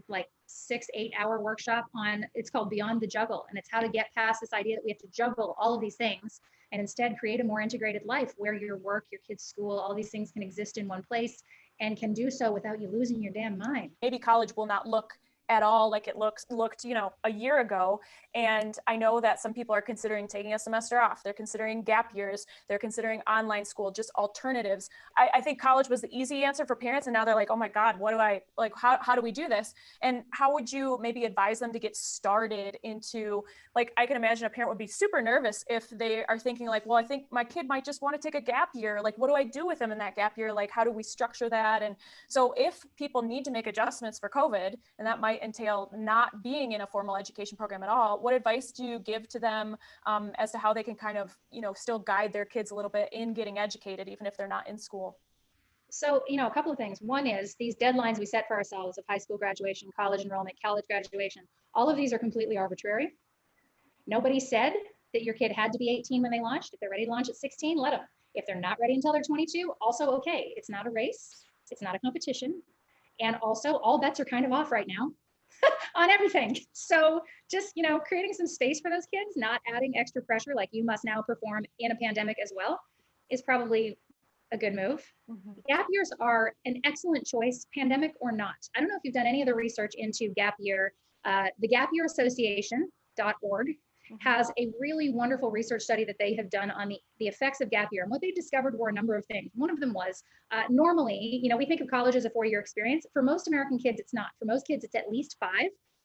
like 6-8 hour workshop on, it's called Beyond the Juggle, and it's how to get past this idea that we have to juggle all of these things and instead create a more integrated life where your work, your kids' school, all these things can exist in one place and can do so without you losing your damn mind. Maybe college will not look at all like it looked, you know, a year ago. And I know that some people are considering taking a semester off. They're considering gap years. They're considering online school, just alternatives. I think college was the easy answer for parents. And now they're like, oh my God, what do I, like, how do we do this? And how would you maybe advise them to get started into, like, I can imagine a parent would be super nervous if they are thinking like, well, I think my kid might just want to take a gap year. Like, what do I do with them in that gap year? Like, how do we structure that? And so if people need to make adjustments for COVID, and that might entail not being in a formal education program at all, what advice do you give to them as to how they can kind of, you know, still guide their kids a little bit in getting educated, even if they're not in school? So, you know, a couple of things. One is these deadlines we set for ourselves of high school graduation, college enrollment, college graduation, all of these are completely arbitrary. Nobody said that your kid had to be 18 when they launched. If they're ready to launch at 16, let them. If they're not ready until they're 22, also okay. It's not a race. It's not a competition. And also, all bets are kind of off right now on everything. So just, you know, creating some space for those kids, not adding extra pressure like you must now perform in a pandemic as well, is probably a good move. Mm-hmm. Gap years are an excellent choice, pandemic or not. I don't know if you've done any of the research into gap year. The Gap Year Association.org has a really wonderful research study that they have done on the effects of gap year. And what they discovered were a number of things. One of them was normally, you know, we think of college as a 4-year experience. For most American kids, it's not. For most kids, it's at least 5,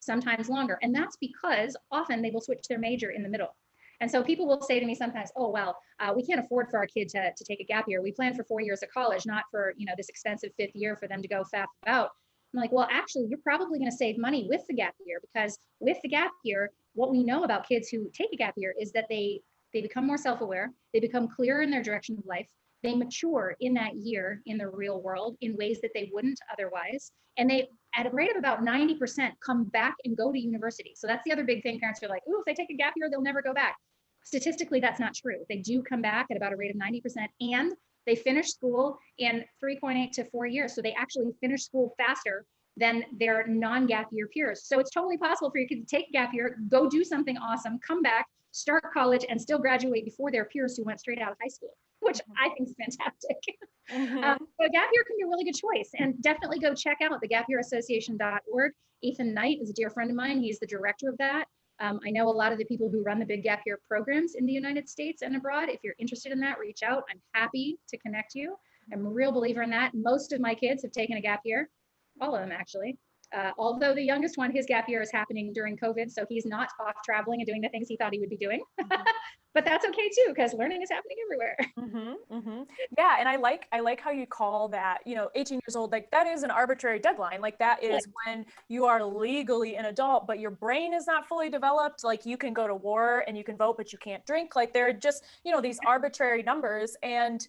sometimes longer. And that's because often they will switch their major in the middle. And so people will say to me sometimes, oh, well, we can't afford for our kid to take a gap year. We plan for 4 years of college, not for, you know, this expensive 5th year for them to go faff about. I'm like, well, actually, you're probably going to save money with the gap year, because with the gap year, what we know about kids who take a gap year is that they become more self-aware, they become clearer in their direction of life, they mature in that year in the real world in ways that they wouldn't otherwise, and they, at a rate of about 90%, come back and go to university. So that's the other big thing. Parents are like, oh, if they take a gap year, they'll never go back. Statistically, that's not true. They do come back at about a rate of 90%, and they finish school in 3.8 to 4 years. So they actually finish school faster than their non-gap year peers. So it's totally possible for your kid to take a gap year, go do something awesome, come back, start college, and still graduate before their peers who went straight out of high school, which I think is fantastic. So a gap year can be a really good choice, and definitely go check out the gapyearassociation.org. Ethan Knight is a dear friend of mine. He's the director of that. I know a lot of the people who run the big gap year programs in the United States and abroad. If you're interested in that, reach out. I'm happy to connect you. I'm a real believer in that. Most of my kids have taken a gap year, all of them actually. Although the youngest one, his gap year is happening during COVID, so he's not off traveling and doing the things he thought he would be doing. But that's okay too, because learning is happening everywhere. Yeah, and I like how you call that, you know, 18 years old, like that is an arbitrary deadline. Like that is when you are legally an adult, but your brain is not fully developed. Like you can go to war and you can vote, but you can't drink. Like they're just, you know, these arbitrary numbers. And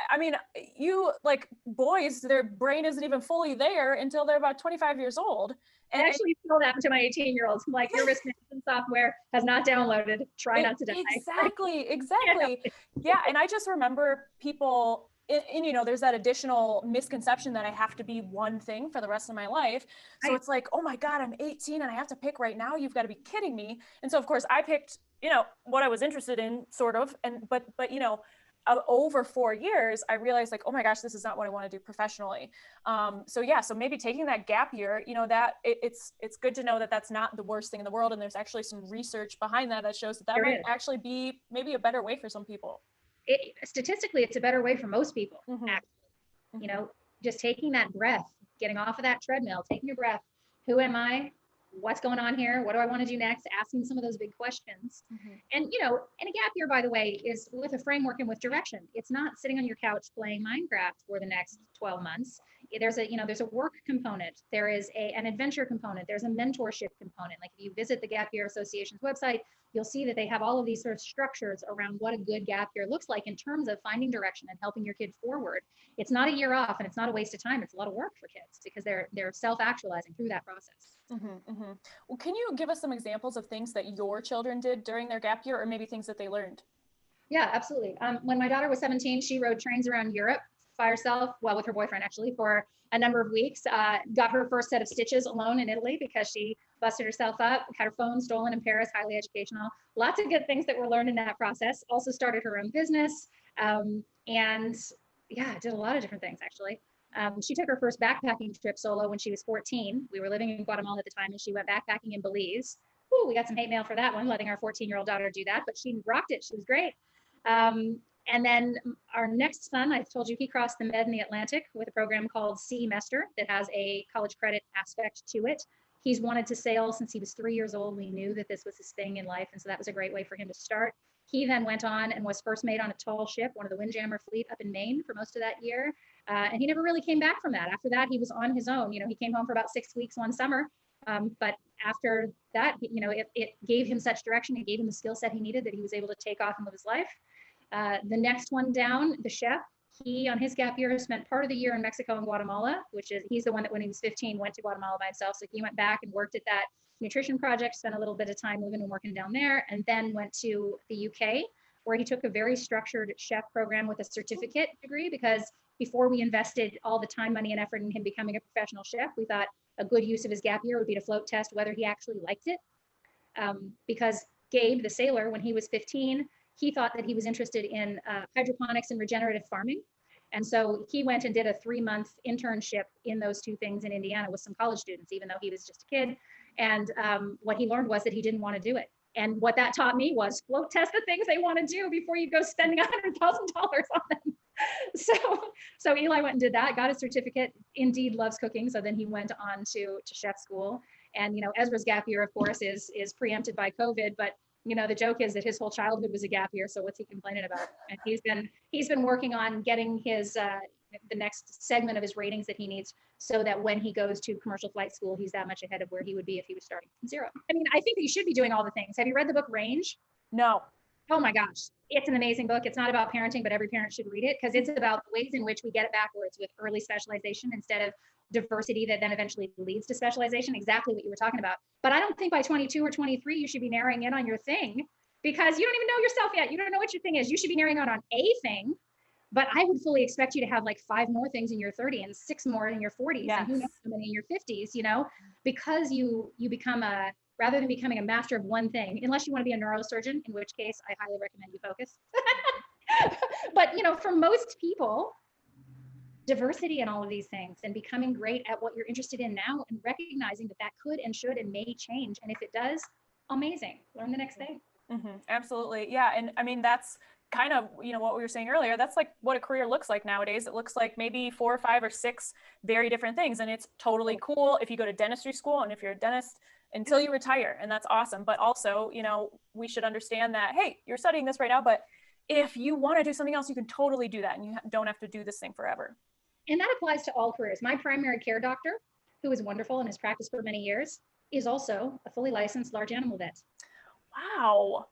I mean, you, like, boys, their brain isn't even fully there until they're about 25 years old. And I actually tell that to my 18-year-olds. I'm like, your risk management software has not downloaded. Try not to die. Exactly. Yeah. And I just remember people and, you know, there's that additional misconception that I have to be one thing for the rest of my life. So it's like, oh my God, I'm 18 and I have to pick right now. You've got to be kidding me. And so of course I picked, you know, what I was interested in, sort of. And, but, you know, over 4 years, I realized like, oh my gosh, this is not what I want to do professionally. So yeah, so maybe taking that gap year, you know, that it's good to know that that's not the worst thing in the world. And there's actually some research behind that that shows that that might actually be maybe a better way for some people. Statistically, it's a better way for most people, actually. Mm-hmm. You know, just taking that breath, getting off of that treadmill, taking a breath. Who am I? What's going on here? What do I want to do next? Asking some of those big questions. And, you know, and a gap year, by the way, is with a framework and with direction. It's not sitting on your couch playing Minecraft for the next 12 months. There's a, you know, there's a work component. There is an adventure component. There's a mentorship component. Like if you visit the Gap Year Association's website, you'll see that they have all of these sort of structures around what a good gap year looks like in terms of finding direction and helping your kid forward. It's not a year off and it's not a waste of time. It's a lot of work for kids because they're self-actualizing through that process. Well, can you give us some examples of things that your children did during their gap year, or maybe things that they learned? Yeah, absolutely. When my daughter was 17, she rode trains around Europe by herself, well, with her boyfriend actually, for a number of weeks. Got her first set of stitches alone in Italy because she busted herself up, had her phone stolen in Paris, highly educational. Lots of good things that were learned in that process. Also started her own business. And yeah, did a lot of different things actually. She took her first backpacking trip solo when she was 14. We were living in Guatemala at the time and she went backpacking in Belize. Ooh, we got some hate mail for that one, letting our 14-year-old daughter do that, but she rocked it. She was great. And then our next son, I told you, he crossed the Med and the Atlantic with a program called Semester that has a college credit aspect to it. He's wanted to sail since he was 3 years old. We knew that this was his thing in life, and so that was a great way for him to start. He then went on and was first mate on a tall ship, one of the Windjammer fleet up in Maine for most of that year. And he never really came back from that. After that, he was on his own. You know, he came home for about 6 weeks one summer. But after that, you know, it gave him such direction. It gave him the skill set he needed that he was able to take off and live his life. The next one down, the chef, he on his gap year spent part of the year in Mexico and Guatemala, which is, he's the one that when he was 15 went to Guatemala by himself. So he went back and worked at that nutrition project, spent a little bit of time living and working down there, and then went to the UK where he took a very structured chef program with a certificate degree, because before we invested all the time, money, and effort in him becoming a professional chef, we thought a good use of his gap year would be to float test whether he actually liked it. Because Gabe, the sailor, when he was 15, he thought that he was interested in hydroponics and regenerative farming. And so he went and did a 3-month internship in those two things in Indiana with some college students, even though he was just a kid. And what he learned was that he didn't want to do it. And what that taught me was float test the things they want to do before you go spending $100,000 on them. So Eli went and did that, got his certificate, indeed loves cooking. So then he went on to chef school. And, you know, Ezra's gap year, of course, is preempted by COVID, but you know, the joke is that his whole childhood was a gap year. So what's he complaining about? And he's been working on getting his, the next segment of his ratings that he needs so that when he goes to commercial flight school, he's that much ahead of where he would be if he was starting from zero. I mean, I think that you should be doing all the things. Have you read the book Range? No. Oh my gosh. It's an amazing book. It's not about parenting, but every parent should read it because it's about the ways in which we get it backwards with early specialization instead of diversity that then eventually leads to specialization, exactly what you were talking about. But I don't think by 22 or 23, you should be narrowing in on your thing because you don't even know yourself yet. You don't know what your thing is. You should be narrowing out on a thing, but I would fully expect you to have like 5 more things in your 30s and 6 more in your 40s and who knows how many in your 50s, you know, because you become rather than becoming a master of one thing, unless you want to be a neurosurgeon, in which case I highly recommend you focus. But, you know, for most people, diversity in all of these things and becoming great at what you're interested in now and recognizing that could and should and may change. And if it does, amazing. Learn the next thing. Absolutely. Yeah. And I mean, that's kind of, you know, what we were saying earlier, that's like what a career looks like nowadays. It looks like maybe 4 or 5 or 6 very different things. And it's totally cool if you go to dentistry school and if you're a dentist until you retire, and that's awesome. But also, you know, we should understand that, hey, you're studying this right now, but if you want to do something else, you can totally do that. And you don't have to do this thing forever. And that applies to all careers. My primary care doctor, who is wonderful and has practiced for many years, is also a fully licensed large animal vet. Wow.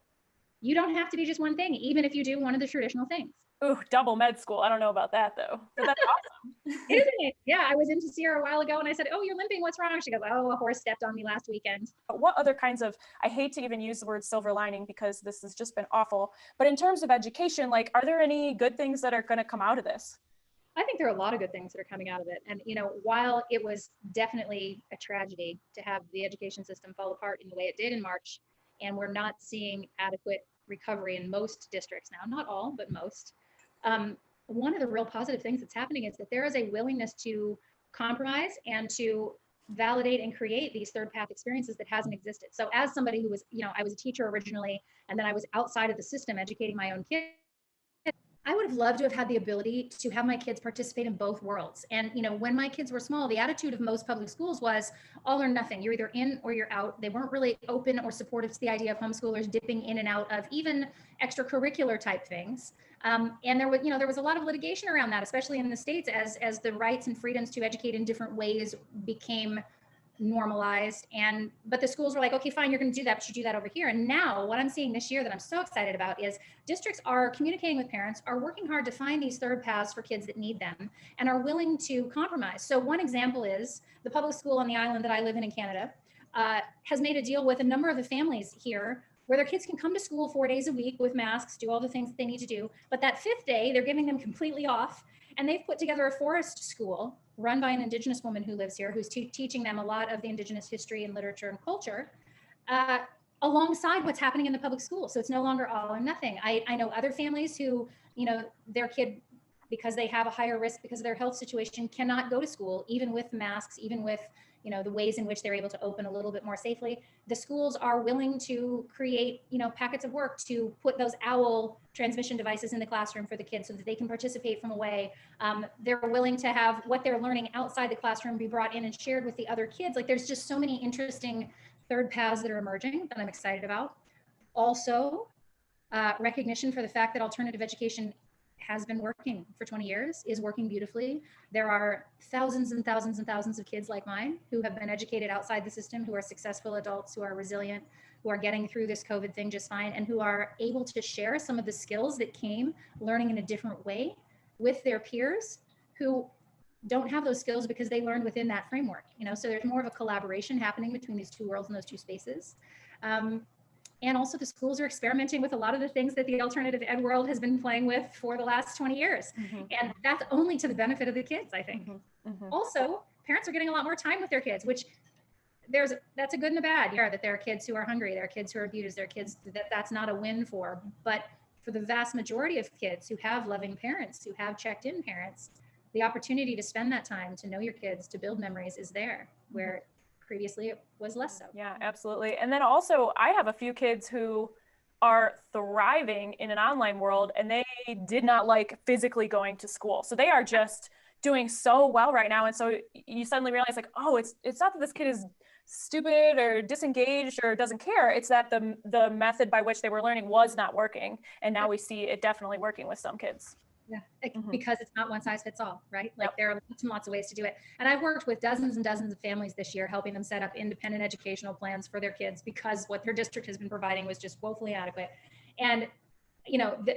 You don't have to be just one thing, even if you do one of the traditional things. Ooh, double med school. I don't know about that though, but that's awesome. Isn't it? Yeah, I was in to see her a while ago and I said, oh, you're limping, what's wrong? She goes, oh, a horse stepped on me last weekend. What other kinds of, I hate to even use the word silver lining because this has just been awful, but in terms of education, like, are there any good things that are going to come out of this? I think there are a lot of good things that are coming out of it. And, while it was definitely a tragedy to have the education system fall apart in the way it did in March, and we're not seeing adequate recovery in most districts now, not all, but most. One of the real positive things that's happening is that there is a willingness to compromise and to validate and create these third path experiences that hasn't existed. So as somebody who was, I was a teacher originally, and then I was outside of the system educating my own kids, I would have loved to have had the ability to have my kids participate in both worlds. And, when my kids were small, the attitude of most public schools was all or nothing. You're either in or you're out. They weren't really open or supportive to the idea of homeschoolers dipping in and out of even extracurricular type things. And there was a lot of litigation around that, especially in the States, as the rights and freedoms to educate in different ways became normalized. But the schools were like, okay, fine, you're going to do that, but you do that over here. And now what I'm seeing this year that I'm so excited about is districts are communicating with parents, are working hard to find these third paths for kids that need them, and are willing to compromise. So one example is the public school on the island that I live in Canada has made a deal with a number of the families here where their kids can come to school 4 days a week with masks, do all the things that they need to do. But that fifth day, they're giving them completely off. And they've put together a forest school run by an Indigenous woman who lives here, who's teaching them a lot of the Indigenous history and literature and culture, alongside what's happening in the public school. So it's no longer all or nothing. I know other families who, their kid, because they have a higher risk because of their health situation, cannot go to school, even with masks, even with the ways in which they're able to open a little bit more safely. The schools are willing to create, packets of work to put those OWL transmission devices in the classroom for the kids so that they can participate from away. They're willing to have what they're learning outside the classroom be brought in and shared with the other kids. Like, there's just so many interesting third paths that are emerging that I'm excited about. Also, recognition for the fact that alternative education has been working for 20 years, is working beautifully. There are thousands and thousands and thousands of kids like mine who have been educated outside the system, who are successful adults, who are resilient, who are getting through this COVID thing just fine, and who are able to share some of the skills that came learning in a different way with their peers who don't have those skills because they learned within that framework. So there's more of a collaboration happening between these two worlds and those two spaces. And also the schools are experimenting with a lot of the things that the alternative ed world has been playing with for the last 20 years. Mm-hmm. And that's only to the benefit of the kids, I think. Mm-hmm. Mm-hmm. Also, parents are getting a lot more time with their kids, which that's a good and a bad. Yeah, that there are kids who are hungry, there are kids who are abused, there are kids that's not a win for. But for the vast majority of kids who have loving parents, who have checked in parents, the opportunity to spend that time, to know your kids, to build memories is there, where previously it was less so. Yeah, absolutely. And then also I have a few kids who are thriving in an online world, and they did not like physically going to school. So they are just doing so well right now. And so you suddenly realize, like, oh, it's not that this kid is stupid or disengaged or doesn't care. It's that the method by which they were learning was not working. And now we see it definitely working with some kids. Yeah, because it's not one size fits all, right? Like, there are lots and lots of ways to do it. And I've worked with dozens and dozens of families this year, helping them set up independent educational plans for their kids because what their district has been providing was just woefully inadequate. And,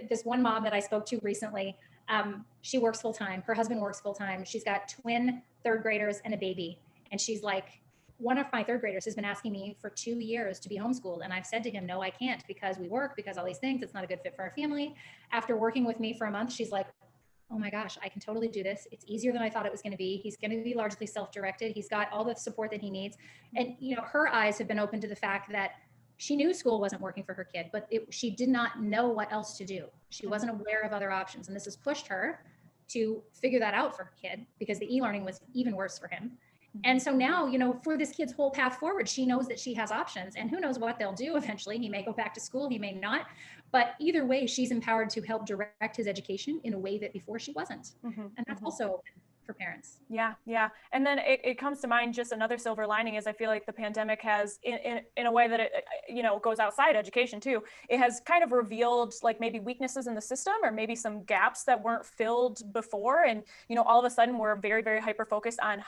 this one mom that I spoke to recently, she works full time. Her husband works full time. She's got twin third graders and a baby. And she's like, one of my third graders has been asking me for 2 years to be homeschooled. And I've said to him, no, I can't, because we work, because all these things, it's not a good fit for our family. After working with me for a month, she's like, oh my gosh, I can totally do this. It's easier than I thought it was going to be. He's going to be largely self-directed. He's got all the support that he needs. And, her eyes have been open to the fact that she knew school wasn't working for her kid, but she did not know what else to do. She wasn't aware of other options. And this has pushed her to figure that out for her kid, because the e-learning was even worse for him. And so now, for this kid's whole path forward, she knows that she has options, and who knows what they'll do eventually. He may go back to school, he may not, but either way, she's empowered to help direct his education in a way that before she wasn't. Mm-hmm. And that's also for parents. Yeah. Yeah. And then it comes to mind, just another silver lining is I feel like the pandemic has, in a way that it, goes outside education too. It has kind of revealed like maybe weaknesses in the system, or maybe some gaps that weren't filled before. And, all of a sudden we're very, very hyper focused on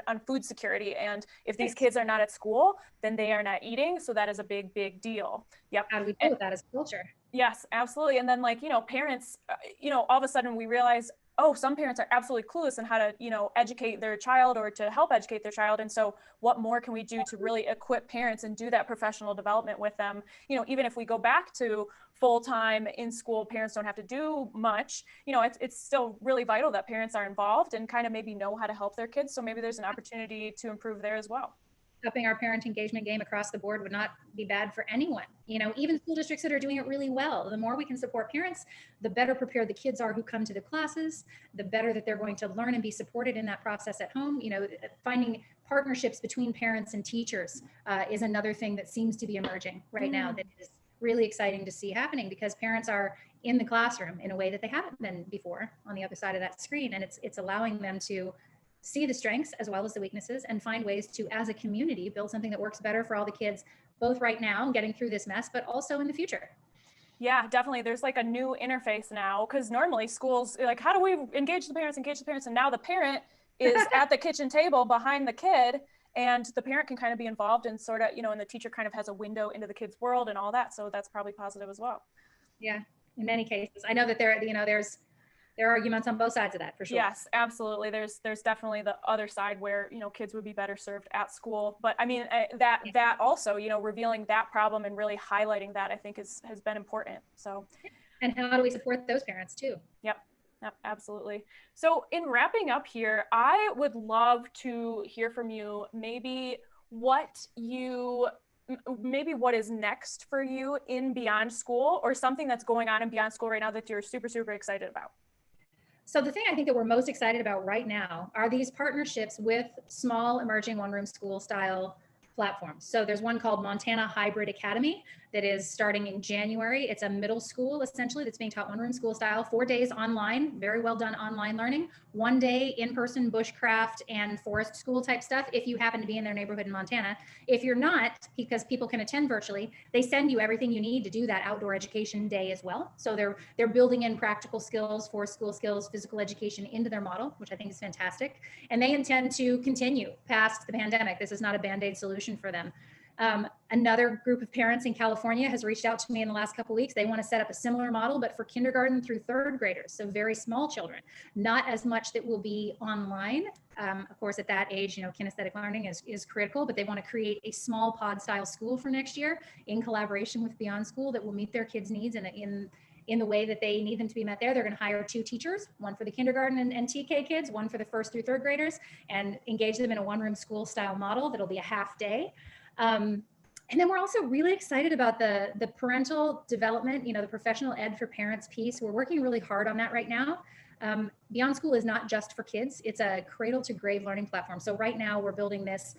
on food security. And if these kids are not at school, then they are not eating. So that is a big, big deal. Yep. How do we deal with that as a culture? Yes, absolutely. And then parents, all of a sudden we realize, oh, some parents are absolutely clueless on how to, educate their child or to help educate their child. And so what more can we do to really equip parents and do that professional development with them? Even if we go back to full-time in school, parents don't have to do much. It's still really vital that parents are involved and kind of maybe know how to help their kids. So maybe there's an opportunity to improve there as well. Upping our parent engagement game across the board would not be bad for anyone. Even school districts that are doing it really well, the more we can support parents, the better prepared the kids are who come to the classes, the better that they're going to learn and be supported in that process at home. Finding partnerships between parents and teachers is another thing that seems to be emerging right now that is really exciting to see happening, because parents are in the classroom in a way that they haven't been before on the other side of that screen, and it's allowing them to see the strengths as well as the weaknesses and find ways to, as a community, build something that works better for all the kids, both right now getting through this mess, but also in the future. Yeah, definitely. There's like a new interface now, because normally schools, like, how do we engage the parents? And now the parent is at the kitchen table behind the kid, and the parent can kind of be involved and sort of, and the teacher kind of has a window into the kid's world and all that. So that's probably positive as well. Yeah, in many cases. I know that there are arguments on both sides of that, for sure. Yes, absolutely. There's definitely the other side where, kids would be better served at school. But I mean, that also, revealing that problem and really highlighting that, I think has been important. So, and how do we support those parents too? Yep, absolutely. So in wrapping up here, I would love to hear from you maybe what is next for you in Beyond School, or something that's going on in Beyond School right now that you're super, super excited about. So the thing I think that we're most excited about right now are these partnerships with small emerging one-room school style platforms. So there's one called Montana Hybrid Academy that is starting in January. It's a middle school, essentially, that's being taught one-room school style, 4 days online, very well done online learning, 1 day in-person bushcraft and forest school type stuff if you happen to be in their neighborhood in Montana. If you're not, because people can attend virtually, they send you everything you need to do that outdoor education day as well. So they're building in practical skills, forest school skills, physical education into their model, which I think is fantastic. And they intend to continue past the pandemic. This is not a Band-Aid solution for them. Another group of parents in California has reached out to me in the last couple of weeks. They want to set up a similar model, but for kindergarten through third graders, so very small children. Not as much that will be online. Of course, at that age, kinesthetic learning is critical, but they want to create a small pod style school for next year in collaboration with Beyond School that will meet their kids' needs in the way that they need them to be met there. They're going to hire 2 teachers, one for the kindergarten and TK kids, one for the first through third graders, and engage them in a one-room school style model that'll be a half day. And then we're also really excited about the parental development, the professional ed for parents piece. We're working really hard on that right now. Beyond School is not just for kids. It's a cradle to grave learning platform. So right now we're building this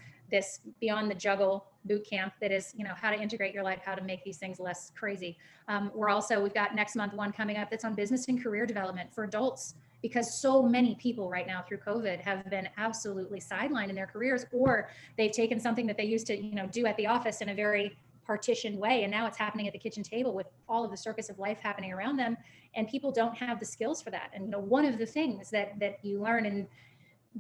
Beyond the Juggle boot camp that is, how to integrate your life, how to make these things less crazy. We've got next month one coming up that's on business and career development for adults, because so many people right now through COVID have been absolutely sidelined in their careers, or they've taken something that they used to, do at the office in a very partitioned way, and now it's happening at the kitchen table with all of the circus of life happening around them, and people don't have the skills for that. And one of the things that you learn in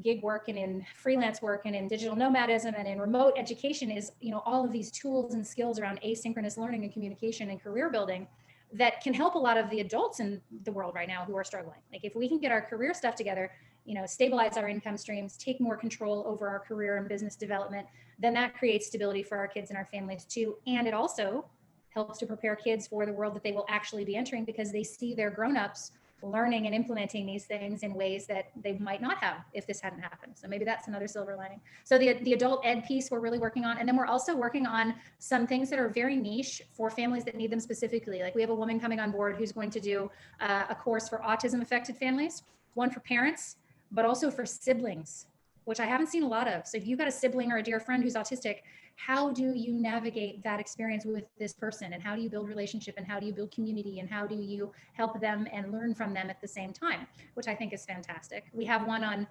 gig work and in freelance work and in digital nomadism and in remote education is, all of these tools and skills around asynchronous learning and communication and career building that can help a lot of the adults in the world right now who are struggling. Like, if we can get our career stuff together, stabilize our income streams, take more control over our career and business development, then that creates stability for our kids and our families too. And it also helps to prepare kids for the world that they will actually be entering, because they see their grown-ups learning and implementing these things in ways that they might not have if this hadn't happened. So maybe that's another silver lining. So the adult ed piece we're really working on. And then we're also working on some things that are very niche for families that need them specifically. Like, we have a woman coming on board who's going to do a course for autism affected families, one for parents, but also for siblings, which I haven't seen a lot of. So if you've got a sibling or a dear friend who's autistic, how do you navigate that experience with this person? And how do you build relationship? And how do you build community? And how do you help them and learn from them at the same time? Which I think is fantastic. We have one on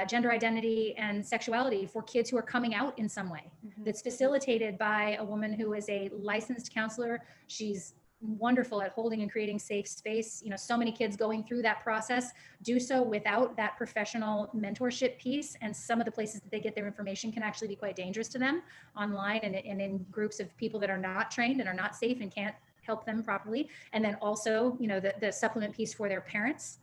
gender identity and sexuality for kids who are coming out in some way. That's facilitated by a woman who is a licensed counselor. She's wonderful at holding and creating safe space. So many kids going through that process do so without that professional mentorship piece, and some of the places that they get their information can actually be quite dangerous to them online and in groups of people that are not trained and are not safe and can't help them properly. And then also, the supplement piece for their parents.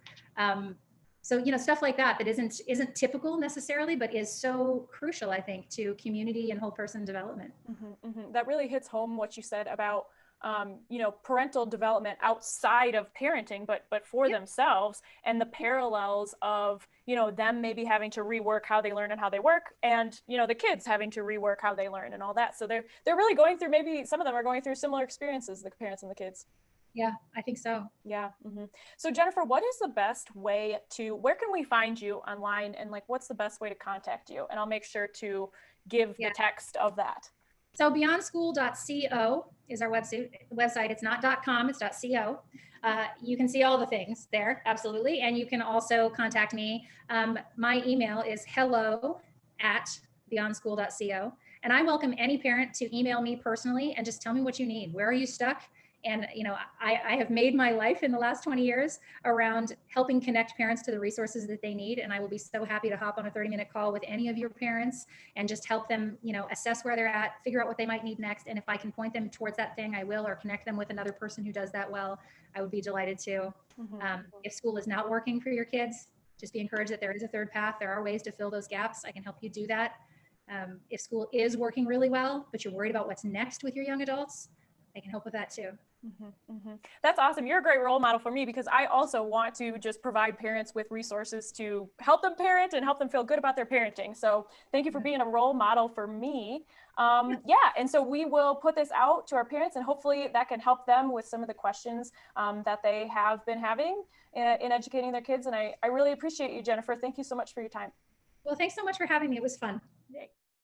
So, you know, stuff like that isn't typical necessarily, but is so crucial, I think, to community and whole person development. That really hits home what you said about parental development outside of parenting, but for Yep. themselves, and the parallels of, them maybe having to rework how they learn and how they work, and, the kids having to rework how they learn and all that. So they're really going through, maybe some of them are going through similar experiences, the parents and the kids. Yeah, I think so. Yeah. So Jennifer, what is the best way where can we find you online, and like, what's the best way to contact you? And I'll make sure to give the Yeah. text of that. So beyondschool.co is our website. It's not .com, it's .co. You can see all the things there, absolutely. And you can also contact me. My email is hello@beyondschool.co. And I welcome any parent to email me personally and just tell me what you need. Where are you stuck? And I have made my life in the last 20 years around helping connect parents to the resources that they need. And I will be so happy to hop on a 30-minute call with any of your parents and just help them, assess where they're at, figure out what they might need next. And if I can point them towards that thing, I will, or connect them with another person who does that well, I would be delighted to. If school is not working for your kids, just be encouraged that there is a third path. There are ways to fill those gaps. I can help you do that. If school is working really well, but you're worried about what's next with your young adults, I can help with that too. That's awesome. You're a great role model for me, because I also want to just provide parents with resources to help them parent and help them feel good about their parenting. So thank you for being a role model for me. Yeah, and so we will put this out to our parents, and hopefully that can help them with some of the questions that they have been having in educating their kids. And I really appreciate you, Jennifer. Thank you so much for your time. Well, thanks so much for having me. It was fun. Yay.